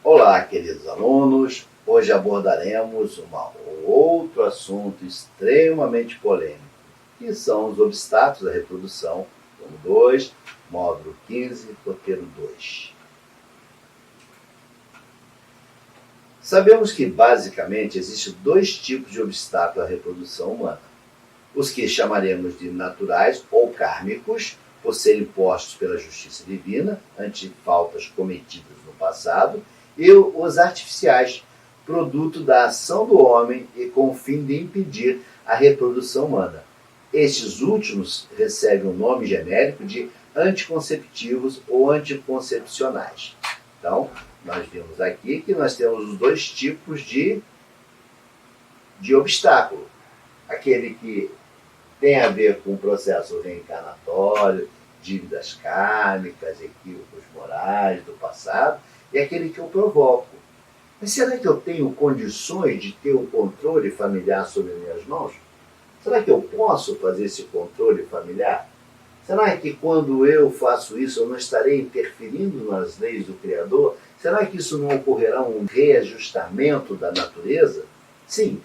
Olá, queridos alunos. Hoje abordaremos um outro assunto extremamente polêmico, que são os obstáculos à reprodução, tomo 2, módulo 15, roteiro 2. Sabemos que, basicamente, existem dois tipos de obstáculos à reprodução humana. Os que chamaremos de naturais ou kármicos, por serem postos pela justiça divina, ante faltas cometidas no passado, e os artificiais, produto da ação do homem e com o fim de impedir a reprodução humana. Estes últimos recebem o nome genérico de anticonceptivos ou anticoncepcionais. Então, nós vimos aqui que nós temos os dois tipos de obstáculo. Aquele que tem a ver com o processo reencarnatório, dívidas kármicas, equívocos morais do passado, e aquele que eu provoco. Mas será que eu tenho condições de ter um controle familiar sobre minhas mãos? Será que eu posso fazer esse controle familiar? Será que quando eu faço isso eu não estarei interferindo nas leis do Criador? Será que isso não ocorrerá um reajustamento da natureza? Sim,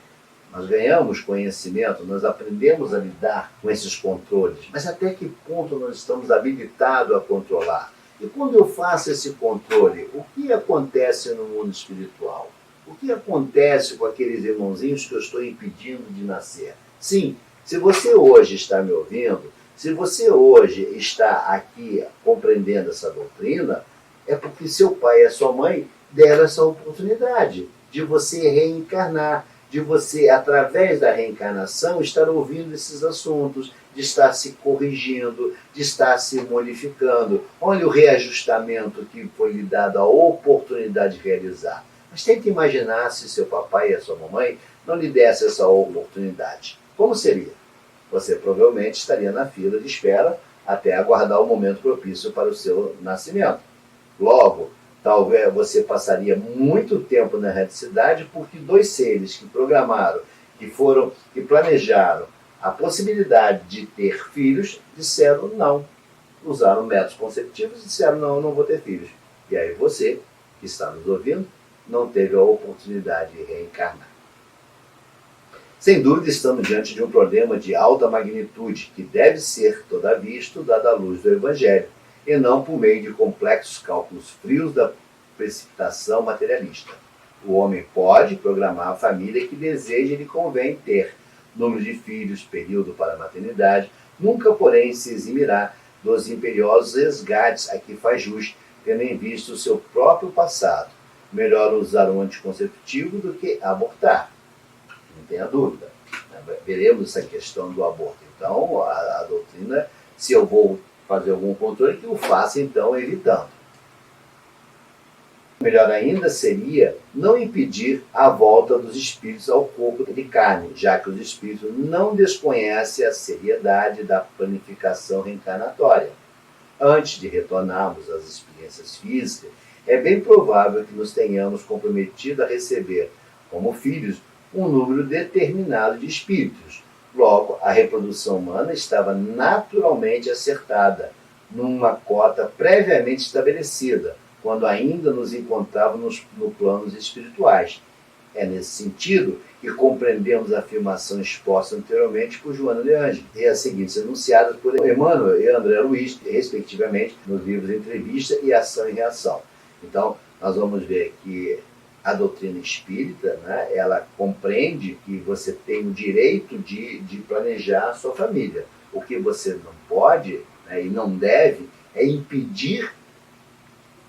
nós ganhamos conhecimento, nós aprendemos a lidar com esses controles, mas até que ponto nós estamos habilitados a controlar? E quando eu faço esse controle, o que acontece no mundo espiritual? O que acontece com aqueles irmãozinhos que eu estou impedindo de nascer? Sim, se você hoje está me ouvindo, se você hoje está aqui compreendendo essa doutrina, é porque seu pai e a sua mãe deram essa oportunidade de você reencarnar, de você, através da reencarnação, estar ouvindo esses assuntos, de estar se corrigindo, de estar se modificando. Olha o reajustamento que foi lhe dado a oportunidade de realizar. Mas tente imaginar se seu papai e a sua mamãe não lhe dessem essa oportunidade. Como seria? Você provavelmente estaria na fila de espera até aguardar o momento propício para o seu nascimento. Logo, talvez você passaria muito tempo na erradicidade porque dois seres que programaram, que planejaram a possibilidade de ter filhos, disseram não. Usaram métodos conceptivos e disseram não, eu não vou ter filhos. E aí você, que está nos ouvindo, não teve a oportunidade de reencarnar. Sem dúvida, estamos diante de um problema de alta magnitude que deve ser, todavia, estudado à luz do Evangelho, e não por meio de complexos cálculos frios da precipitação materialista. O homem pode programar a família que deseja e lhe convém ter, número de filhos, período para a maternidade, nunca, porém, se eximirá dos imperiosos resgates a que faz jus, tendo em vista o seu próprio passado. Melhor usar um anticonceptivo do que abortar. Não tenha dúvida. Veremos essa questão do aborto. Então, a doutrina, se eu vou fazer algum controle, que o faça, então, evitando. Melhor ainda seria não impedir a volta dos espíritos ao corpo de carne, já que os espíritos não desconhecem a seriedade da planificação reencarnatória. Antes de retornarmos às experiências físicas, é bem provável que nos tenhamos comprometido a receber, como filhos, um número determinado de espíritos. Logo, a reprodução humana estava naturalmente acertada, numa cota previamente estabelecida, quando ainda nos encontrávamos no planos espirituais. É nesse sentido que compreendemos a afirmação exposta anteriormente por Joana de Ângeles e as seguintes enunciadas por Emmanuel e André Luiz, respectivamente, nos livros Entrevista e Ação e Reação. Então, nós vamos ver que a doutrina espírita, né, ela compreende que você tem o direito de planejar a sua família. O que você não pode, né, e não deve é impedir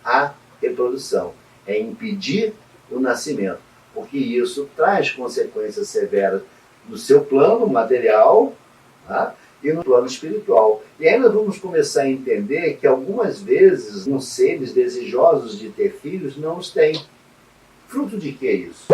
a reprodução, é impedir o nascimento, porque isso traz consequências severas no seu plano material, tá, e no plano espiritual. E aí nós vamos começar a entender que algumas vezes os seres desejosos de ter filhos não os têm. Fruto de que isso?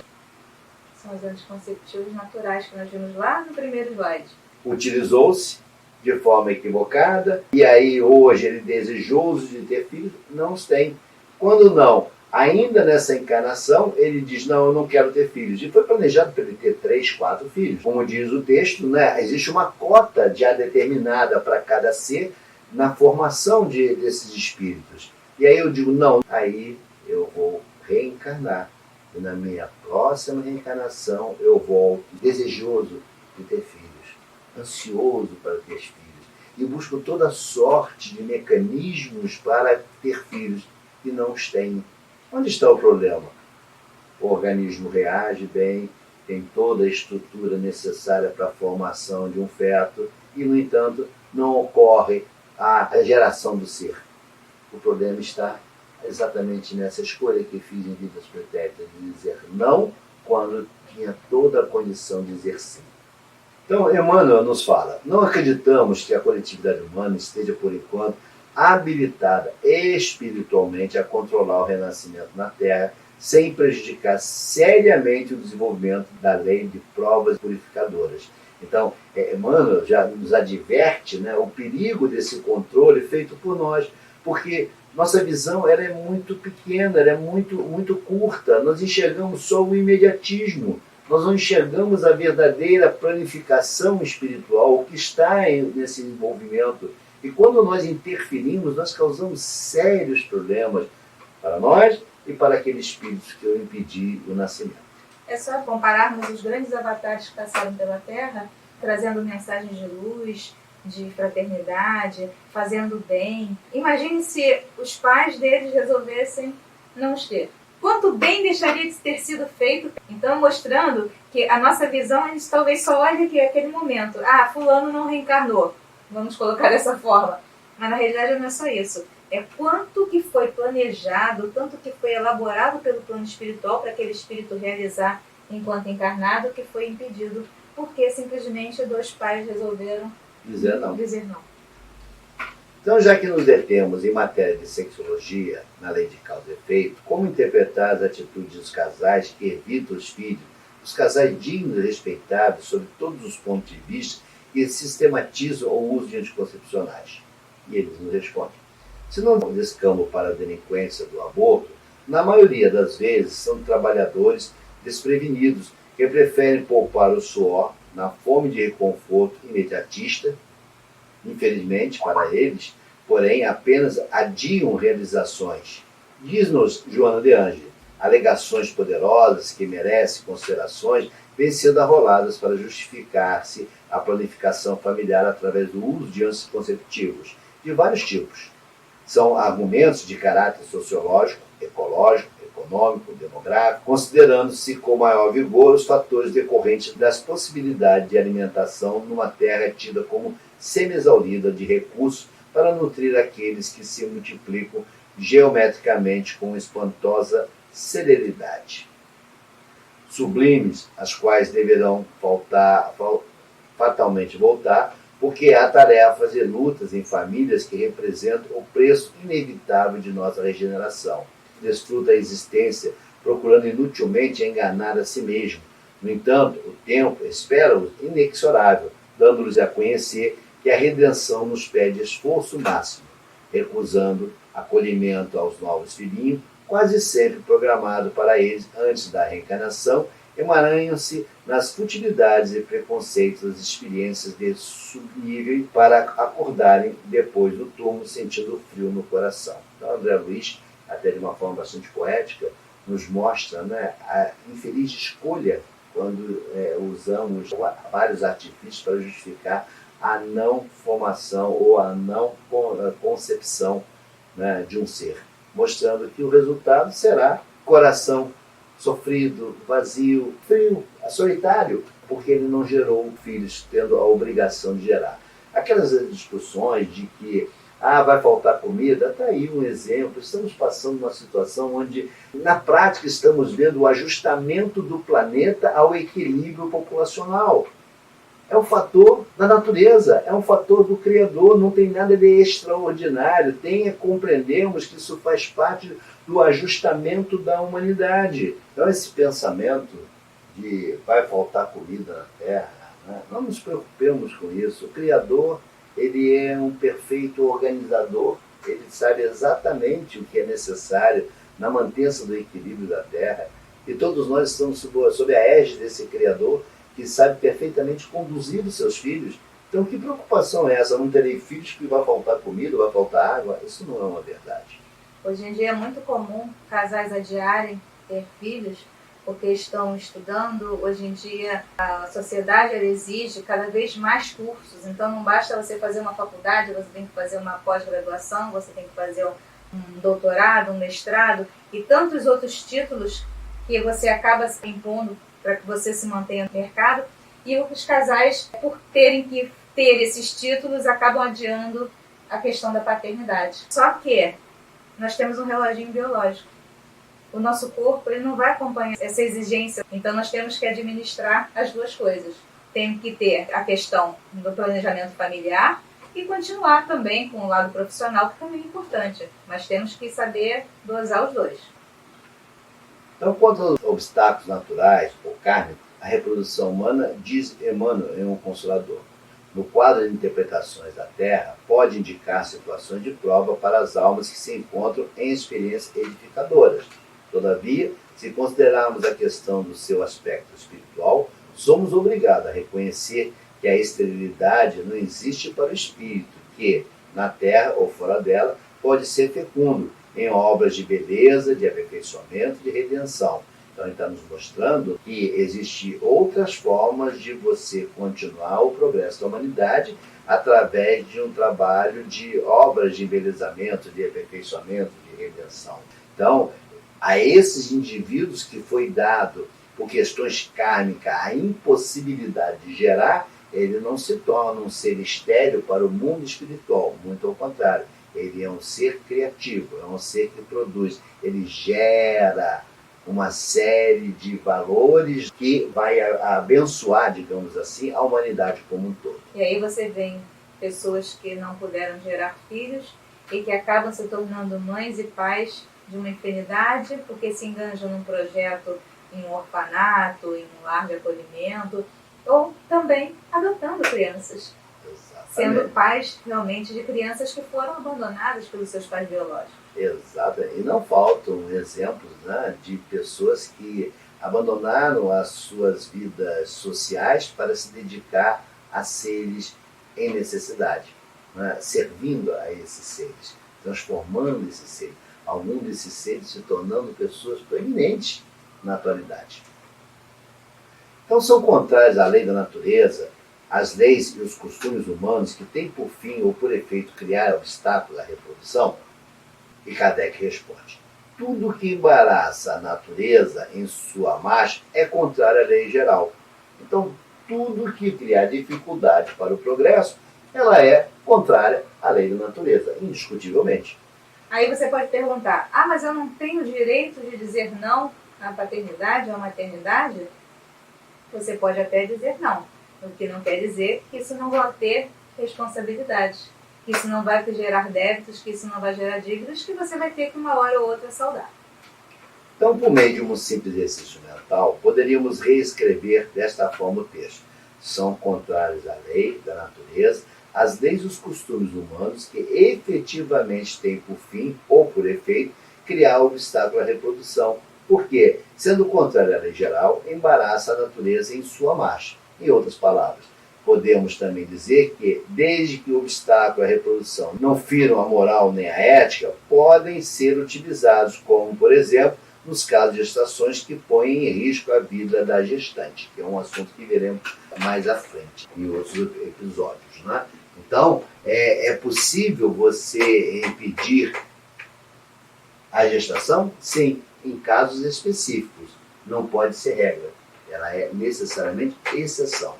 São os anticonceptivos naturais que nós vimos lá no primeiro slide. Utilizou-se de forma equivocada, e aí hoje ele desejoso de ter filhos, não os tem. Quando não, ainda nessa encarnação, ele diz, não, eu não quero ter filhos. E foi planejado para ele ter 3, 4 filhos. Como diz o texto, né, existe uma cota já determinada para cada ser na formação desses espíritos. E aí eu digo, não, aí eu vou reencarnar. E na minha próxima reencarnação eu volto desejoso de ter filhos, ansioso para ter filhos, e busco toda sorte de mecanismos para ter filhos e não os tenho. Onde está o problema? O organismo reage bem, tem toda a estrutura necessária para a formação de um feto e, no entanto, não ocorre a geração do ser. O problema está exatamente nessa escolha que fiz em vidas pretéritas de dizer não quando tinha toda a condição de dizer sim. Então, Emmanuel nos fala, não acreditamos que a coletividade humana esteja, por enquanto, habilitada espiritualmente a controlar o renascimento na Terra, sem prejudicar seriamente o desenvolvimento da lei de provas purificadoras. Então, Emmanuel já nos adverte, né, o perigo desse controle feito por nós, porque nossa visão ela é muito pequena, ela é muito curta, nós enxergamos só o imediatismo, nós não enxergamos a verdadeira planificação espiritual, o que está nesse envolvimento. E quando nós interferimos, nós causamos sérios problemas para nós e para aqueles espíritos que eu impedi o nascimento. É só compararmos os grandes avatares que passaram pela Terra, trazendo mensagens de luz, de fraternidade, fazendo bem. Imagine se os pais deles resolvessem não os ter. Quanto bem deixaria de ter sido feito? Então, mostrando que a nossa visão, a gente talvez só olhe aqui aquele momento. Ah, fulano não reencarnou. Vamos colocar dessa forma. Mas na realidade não é só isso. É quanto que foi planejado, tanto que foi elaborado pelo plano espiritual para aquele espírito realizar enquanto encarnado, que foi impedido porque simplesmente dois pais resolveram dizer não. Então, já que nos detemos em matéria de sexologia, na lei de causa e efeito, como interpretar as atitudes dos casais que evitam os filhos, os casais dignos e respeitados sob todos os pontos de vista que sistematizam o uso de anticoncepcionais? E eles nos respondem. Se não descambo para a delinquência do aborto, na maioria das vezes são trabalhadores desprevenidos que preferem poupar o suor na fome de reconforto imediatista. Infelizmente para eles, porém, apenas adiam realizações. Diz-nos Joana de Ângelo, alegações poderosas que merecem considerações vêm sendo arroladas para justificar-se a planificação familiar através do uso de anticonceptivos de vários tipos. São argumentos de caráter sociológico, ecológico, econômico, demográfico, considerando-se com maior vigor os fatores decorrentes das possibilidades de alimentação numa terra tida como semi-exaurida de recursos para nutrir aqueles que se multiplicam geometricamente com espantosa celeridade. Sublimes, as quais deverão fatalmente voltar, porque há tarefas e lutas em famílias que representam o preço inevitável de nossa regeneração. Desfruta a existência, procurando inutilmente enganar a si mesmo. No entanto, o tempo espera-os inexorável, dando-lhes a conhecer que a redenção nos pede esforço máximo, recusando acolhimento aos novos filhinhos, quase sempre programado para eles antes da reencarnação, emaranham-se nas futilidades e preconceitos das experiências de subnível para acordarem depois do túmulo sentindo frio no coração. Então, André Luiz, até de uma forma bastante poética, nos mostra, né, a infeliz escolha quando usamos vários artifícios para justificar a não formação ou a não concepção, né, de um ser, mostrando que o resultado será coração sofrido, vazio, frio, solitário, porque ele não gerou filhos tendo a obrigação de gerar. Aquelas discussões de que vai faltar comida, está aí um exemplo. Estamos passando uma situação onde, na prática, estamos vendo o ajustamento do planeta ao equilíbrio populacional. É um fator da natureza, é um fator do Criador, não tem nada de extraordinário. Compreendemos que isso faz parte do ajustamento da humanidade. Então, esse pensamento de vai faltar comida na Terra, né? Não nos preocupemos com isso. O Criador, ele é um perfeito organizador, ele sabe exatamente o que é necessário na manutenção do equilíbrio da Terra. E todos nós estamos sob a égide desse Criador, que sabe perfeitamente conduzir os seus filhos. Então, que preocupação é essa? Não terei filhos que vai faltar comida, vai faltar água? Isso não é uma verdade. Hoje em dia é muito comum casais adiarem ter filhos porque estão estudando. Hoje em dia a sociedade ela exige cada vez mais cursos, então não basta você fazer uma faculdade, você tem que fazer uma pós-graduação, você tem que fazer um doutorado, um mestrado e tantos outros títulos que você acaba se impondo para que você se mantenha no mercado. E os casais, por terem que ter esses títulos, acabam adiando a questão da paternidade. Só que nós temos um reloginho biológico. O nosso corpo ele não vai acompanhar essa exigência. Então nós temos que administrar as duas coisas. Tem que ter a questão do planejamento familiar e continuar também com o lado profissional, que também é importante. Mas temos que saber dosar os dois. Então, quanto aos obstáculos naturais ou kármicos, a reprodução humana, diz Emmanuel em Um Consolador, no quadro de interpretações da Terra, pode indicar situações de prova para as almas que se encontram em experiências edificadoras. Todavia, se considerarmos a questão do seu aspecto espiritual, somos obrigados a reconhecer que a esterilidade não existe para o espírito, que, na Terra ou fora dela, pode ser fecundo em obras de beleza, de aperfeiçoamento, de redenção. Então, ele está nos mostrando que existem outras formas de você continuar o progresso da humanidade através de um trabalho de obras de embelezamento, de aperfeiçoamento, de redenção. Então, a esses indivíduos que foi dado, por questões kármicas, a impossibilidade de gerar, ele não se torna um ser estéril para o mundo espiritual, muito ao contrário. Ele é um ser criativo, é um ser que produz, ele gera uma série de valores que vai abençoar, digamos assim, a humanidade como um todo. E aí você vê pessoas que não puderam gerar filhos e que acabam se tornando mães e pais de uma enfermidade porque se enganjam num projeto em um orfanato, em um lar de acolhimento, ou também adotando crianças. Exatamente. Sendo pais realmente de crianças que foram abandonadas pelos seus pais biológicos. Exato, e não faltam exemplos, né, de pessoas que abandonaram as suas vidas sociais para se dedicar a seres em necessidade, né, servindo a esses seres, transformando esses seres, alguns desses seres se tornando pessoas proeminentes na atualidade. Então são contrários à lei da natureza, as leis e os costumes humanos que têm por fim ou por efeito criar obstáculos à reprodução? E Kardec responde: tudo que embaraça a natureza em sua marcha é contrário à lei geral. Então, tudo que criar dificuldade para o progresso, ela é contrária à lei da natureza, indiscutivelmente. Aí você pode perguntar, mas eu não tenho direito de dizer não à paternidade ou à maternidade? Você pode até dizer não, o que não quer dizer que isso não vai ter responsabilidade, que isso não vai gerar débitos, que isso não vai gerar dívidas, que você vai ter que uma hora ou outra saldar. Então, por meio de um simples exercício mental, poderíamos reescrever desta forma o texto. São contrários à lei da natureza, as leis e os costumes humanos que efetivamente têm por fim ou por efeito criar obstáculo à reprodução, porque, sendo contrário à lei geral, embaraça a natureza em sua marcha. Em outras palavras, podemos também dizer que, desde que o obstáculo à reprodução não firam a moral nem a ética, podem ser utilizados como, por exemplo, nos casos de gestações que põem em risco a vida da gestante, que é um assunto que veremos mais à frente, em outros episódios, né? Então, é possível você impedir a gestação? Sim, em casos específicos. Não pode ser regra. Ela é necessariamente exceção.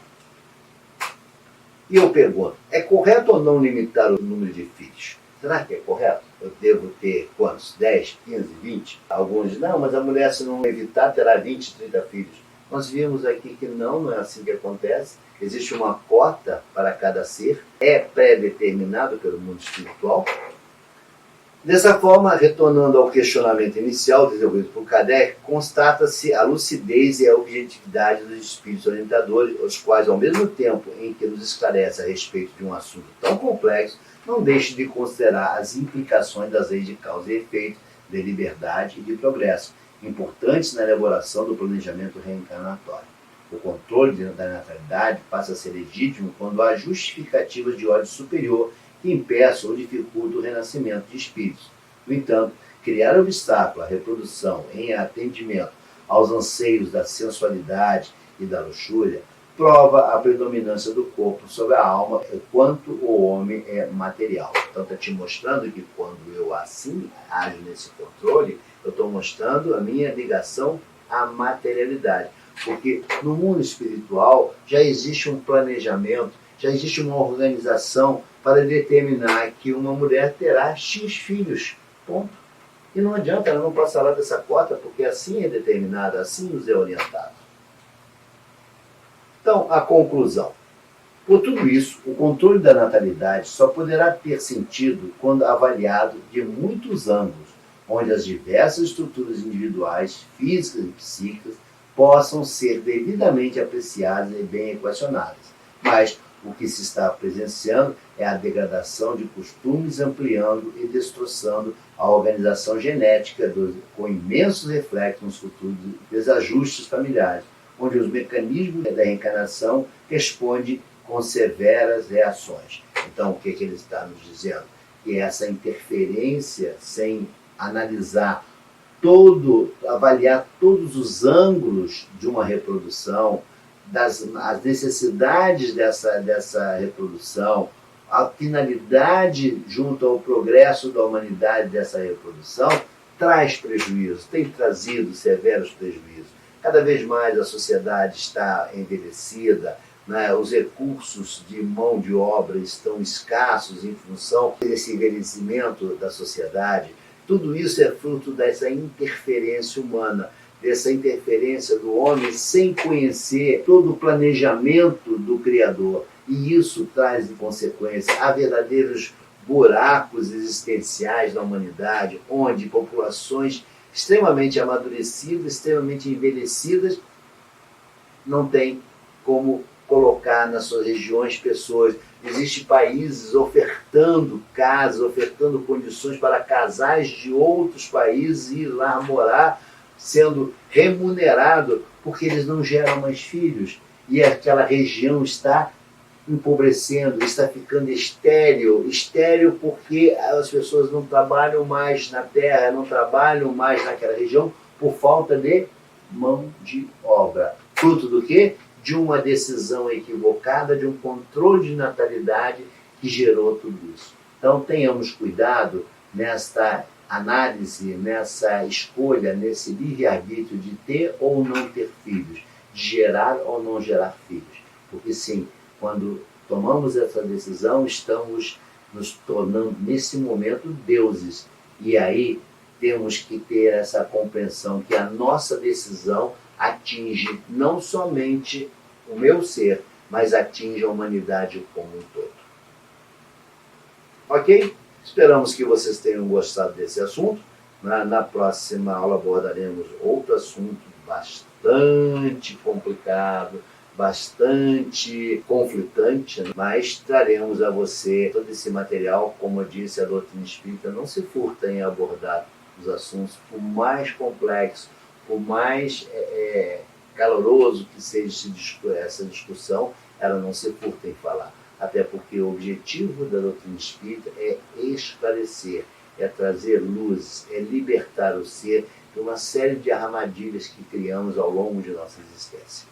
E eu pergunto, é correto ou não limitar o número de filhos? Será que é correto? Eu devo ter quantos? 10, 15, 20? Alguns dizem, não, mas a mulher, se não evitar, terá 20, 30 filhos. Nós vimos aqui que não é assim que acontece. Existe uma cota para cada ser, é pré-determinado pelo mundo espiritual. Dessa forma, retornando ao questionamento inicial desenvolvido por Kardec, constata-se a lucidez e a objetividade dos espíritos orientadores, os quais, ao mesmo tempo em que nos esclarece a respeito de um assunto tão complexo, não deixam de considerar as implicações das leis de causa e efeito, de liberdade e de progresso, importantes na elaboração do planejamento reencarnatório. O controle da natalidade passa a ser legítimo quando há justificativas de ordem superior que impeçam ou dificultam o renascimento de espíritos. No entanto, criar obstáculo à reprodução em atendimento aos anseios da sensualidade e da luxúria, prova a predominância do corpo sobre a alma, enquanto o homem é material. Então está te mostrando que quando eu assim ajo nesse controle, eu estou mostrando a minha ligação à materialidade. Porque no mundo espiritual já existe um planejamento, já existe uma organização para determinar que uma mulher terá X filhos. Ponto. E não adianta, ela não passará dessa cota, porque assim é determinado, assim nos é orientado. Então, a conclusão. Por tudo isso, o controle da natalidade só poderá ter sentido quando avaliado de muitos ângulos, onde as diversas estruturas individuais, físicas e psíquicas, possam ser devidamente apreciadas e bem equacionadas. Mas o que se está presenciando é a degradação de costumes, ampliando e destroçando a organização genética, com imensos reflexos nos futuros desajustes familiares, onde os mecanismos da reencarnação respondem com severas reações. Então, o que ele está nos dizendo? Que essa interferência, sem analisar avaliar todos os ângulos de uma reprodução, as necessidades dessa reprodução, a finalidade junto ao progresso da humanidade dessa reprodução, traz prejuízos, tem trazido severos prejuízos. Cada vez mais a sociedade está envelhecida, né? Os recursos de mão de obra estão escassos em função desse envelhecimento da sociedade. Tudo isso é fruto dessa interferência humana, dessa interferência do homem sem conhecer todo o planejamento do Criador. E isso traz, em consequência, a verdadeiros buracos existenciais na humanidade, onde populações extremamente amadurecidas, extremamente envelhecidas, não têm como colocar nas suas regiões pessoas. Existem países ofertando casas, ofertando condições para casais de outros países ir lá morar, sendo remunerado porque eles não geram mais filhos. E aquela região está empobrecendo, está ficando estéril porque as pessoas não trabalham mais na terra, não trabalham mais naquela região por falta de mão de obra. Fruto do quê? De uma decisão equivocada, de um controle de natalidade que gerou tudo isso. Então tenhamos cuidado nesta análise, nessa escolha, nesse livre-arbítrio de ter ou não ter filhos, de gerar ou não gerar filhos. Porque sim, quando tomamos essa decisão, estamos nos tornando, nesse momento, deuses. E aí temos que ter essa compreensão que a nossa decisão atinge não somente o meu ser, mas atinge a humanidade como um todo. Ok? Esperamos que vocês tenham gostado desse assunto. Na próxima aula abordaremos outro assunto bastante complicado, bastante conflitante, mas traremos a você todo esse material. Como eu disse, a doutrina espírita não se furta em abordar os assuntos, por mais complexo, por mais caloroso que seja essa discussão, ela não se furta em falar. Até porque o objetivo da doutrina espírita é esclarecer, é trazer luz, é libertar o ser de uma série de armadilhas que criamos ao longo de nossa existência.